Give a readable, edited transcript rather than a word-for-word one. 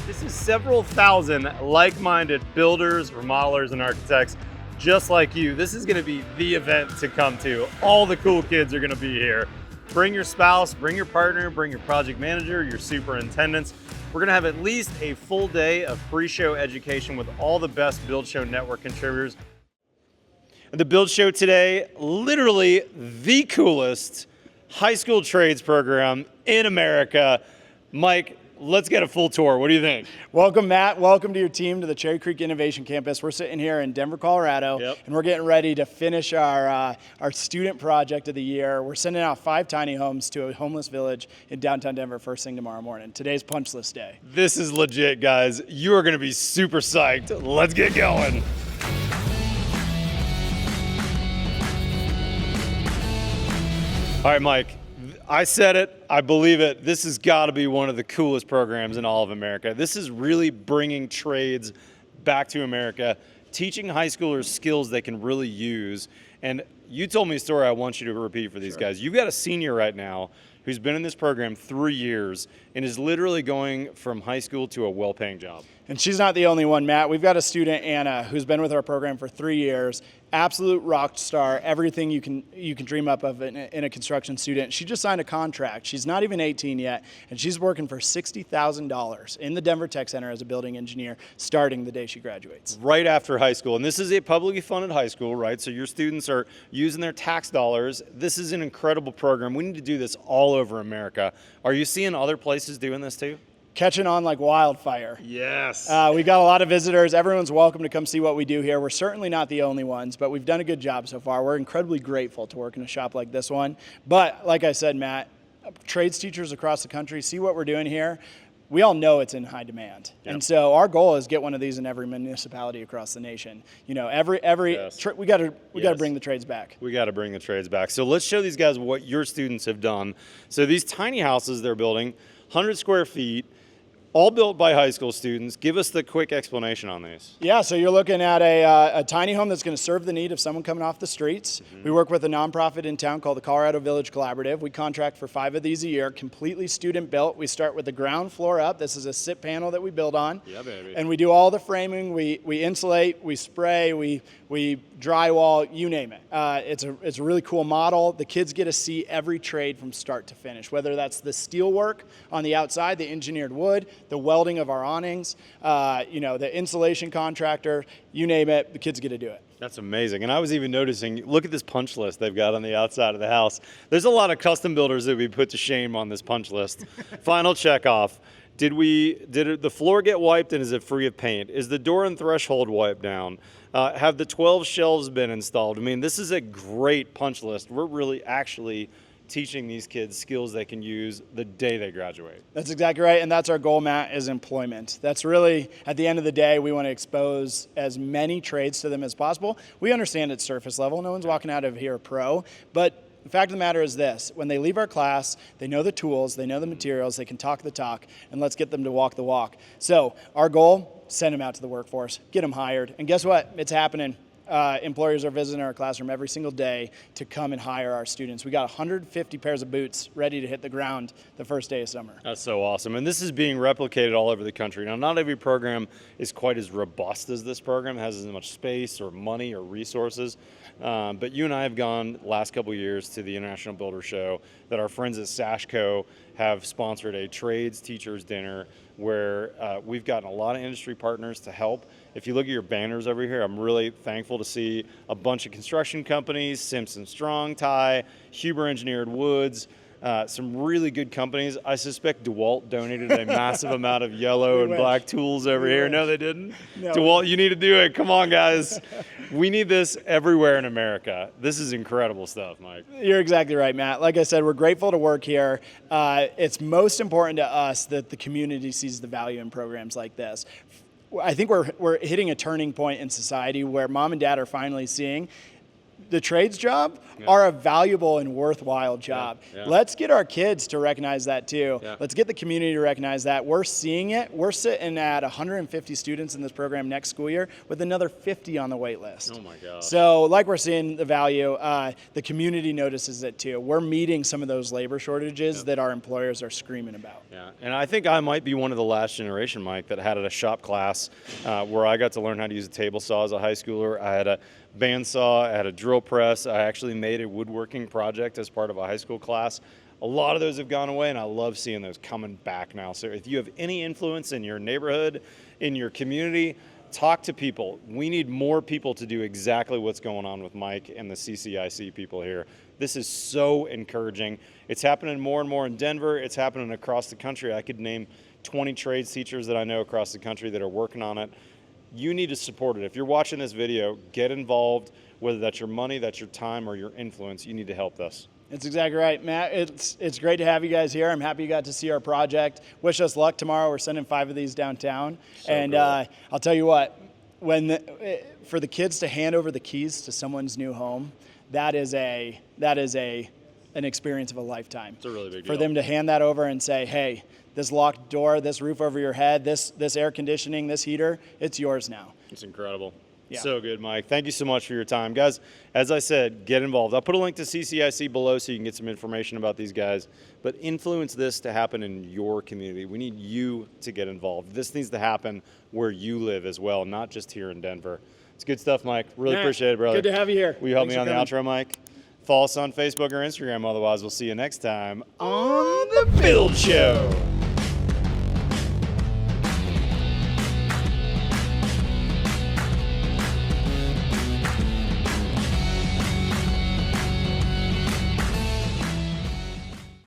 This is several thousand like-minded builders, remodelers, and architects just like you. This is going to be the event to come to. All the cool kids are going to be here. Bring your spouse, bring your partner, bring your project manager, your superintendents. We're going to have at least a full day of pre-show education with all the best Build Show Network contributors. The Build Show today, literally the coolest high school trades program in America. Mike, let's get a full tour. What do you think? Welcome, Matt. Welcome to your team to the Cherry Creek Innovation Campus. We're sitting here in Denver, Colorado, and we're getting ready to finish our student project of the year. We're sending out 5 tiny homes to a homeless village in downtown Denver first thing tomorrow morning. Today's punch list day. This is legit, guys. You are going to be super psyched. Let's get going. All right, Mike. I said it, I believe it. This has got to be one of the coolest programs in all of America. This is really bringing trades back to America, teaching high schoolers skills they can really use. And you told me a story I want you to repeat for these guys. You've got a senior right now who's been in this program 3 years and is literally going from high school to a well-paying job. And she's not the only one, Matt. We've got a student, Anna, who's been with our program for 3 years. Absolute rock star, everything you can dream up of in a construction student. She just signed a contract. She's not even 18 yet, and she's working for $60,000 in the Denver Tech Center as a building engineer starting the day she graduates. Right after high school. And this is a publicly funded high school, right? So your students are using their tax dollars. This is an incredible program. We need to do this all over America. Are you seeing other places doing this too? Catching on like wildfire. Yes. We've got a lot of visitors. Everyone's welcome to come see what we do here. We're certainly not the only ones, but we've done a good job so far. We're incredibly grateful to work in a shop like this one. But like I said, Matt, trades teachers across the country see what we're doing here. We all know it's in high demand. Yep. And so our goal is get one of these in every municipality across the nation. You know, we got to bring the trades back. We got to bring the trades back. So let's show these guys what your students have done. So these tiny houses they're building, 100 square feet, all built by high school students. Give us the quick explanation on these. Yeah, so you're looking at a tiny home that's going to serve the need of someone coming off the streets. Mm-hmm. We work with a nonprofit in town called the Colorado Village Collaborative. We contract for 5 of these a year, completely student built. We start with the ground floor up. This is a SIP panel that we build on. Yeah, baby. And we do all the framing. We insulate, we spray, we drywall, you name it. It's a really cool model. The kids get to see every trade from start to finish, whether that's the steelwork on the outside, the engineered wood, the welding of our awnings, the insulation contractor, you name it, the kids get to do it. That's amazing. And I was even noticing, look at this punch list they've got on the outside of the house. There's a lot of custom builders that we put to shame on this punch list. Final check off. Did the floor get wiped and is it free of paint? Is the door and threshold wiped down? Have the 12 shelves been installed? I mean, this is a great punch list. We're really actually teaching these kids skills they can use the day they graduate. That's exactly right, and that's our goal, Matt, is employment. That's really, at the end of the day, we want to expose as many trades to them as possible. We understand it's surface level. No one's walking out of here a pro, but the fact of the matter is this: when they leave our class, they know the tools, they know the materials, they can talk the talk, and let's get them to walk the walk. So our goal, send them out to the workforce, get them hired, and guess what? It's happening. Employers are visiting our classroom every single day to come and hire our students. We got 150 pairs of boots ready to hit the ground the first day of summer. That's so awesome. And this is being replicated all over the country. Now, not every program is quite as robust as this program, has as much space or money or resources. But you and I have gone last couple of years to the International Builder Show that our friends at SashCo have sponsored a trades teachers dinner where we've gotten a lot of industry partners to help. If you look at your banners over here, I'm really thankful to see a bunch of construction companies, Simpson Strong Tie, Huber Engineered Woods, some really good companies. I suspect DeWalt donated a massive amount of yellow and black tools over here. No, they didn't? No. DeWalt, you need to do it. Come on, guys. We need this everywhere in America. This is incredible stuff, Mike. You're exactly right, Matt. Like I said, we're grateful to work here. It's most important to us that the community sees the value in programs like this. I think we're hitting a turning point in society where mom and dad are finally seeing the trades job are a valuable and worthwhile job. Yeah. Let's get our kids to recognize that too. Yeah. Let's get the community to recognize that. We're seeing it. We're sitting at 150 students in this program next school year with another 50 on the wait list. Oh my gosh. So like we're seeing the value, the community notices it too. We're meeting some of those labor shortages that our employers are screaming about. Yeah, and I think I might be one of the last generation, Mike, that had a shop class where I got to learn how to use a table saw as a high schooler. I had a bandsaw, I had a drill press. I actually made a woodworking project as part of a high school class. A lot of those have gone away, and I love seeing those coming back now. So if you have any influence in your neighborhood, in your community, talk to people. We need more people to do exactly what's going on with Mike and the CCIC people here. This is so encouraging. It's happening more and more in Denver. It's happening across the country. I could name 20 trades teachers that I know across the country that are working on it. You need to support it. If you're watching this video, get involved, whether that's your money, that's your time, or your influence. You need to help this. That's exactly right, Matt. It's great to have you guys here. I'm happy you got to see our project. Wish us luck tomorrow. We're sending 5 of these downtown. So and cool. I'll tell you what, for the kids to hand over the keys to someone's new home, that is an experience of a lifetime. It's a really big deal. For them to hand that over and say, hey, this locked door, this roof over your head, this air conditioning, this heater, it's yours now. It's incredible. Yeah. So good, Mike. Thank you so much for your time. Guys, as I said, get involved. I'll put a link to CCIC below so you can get some information about these guys. But influence this to happen in your community. We need you to get involved. This needs to happen where you live as well, not just here in Denver. It's good stuff, Mike. Really Matt, appreciate it, brother. good to have you here. Will you help Thanks me on for the coming. outro, Mike? Follow us on Facebook or Instagram. Otherwise, we'll see you next time on The Build Show.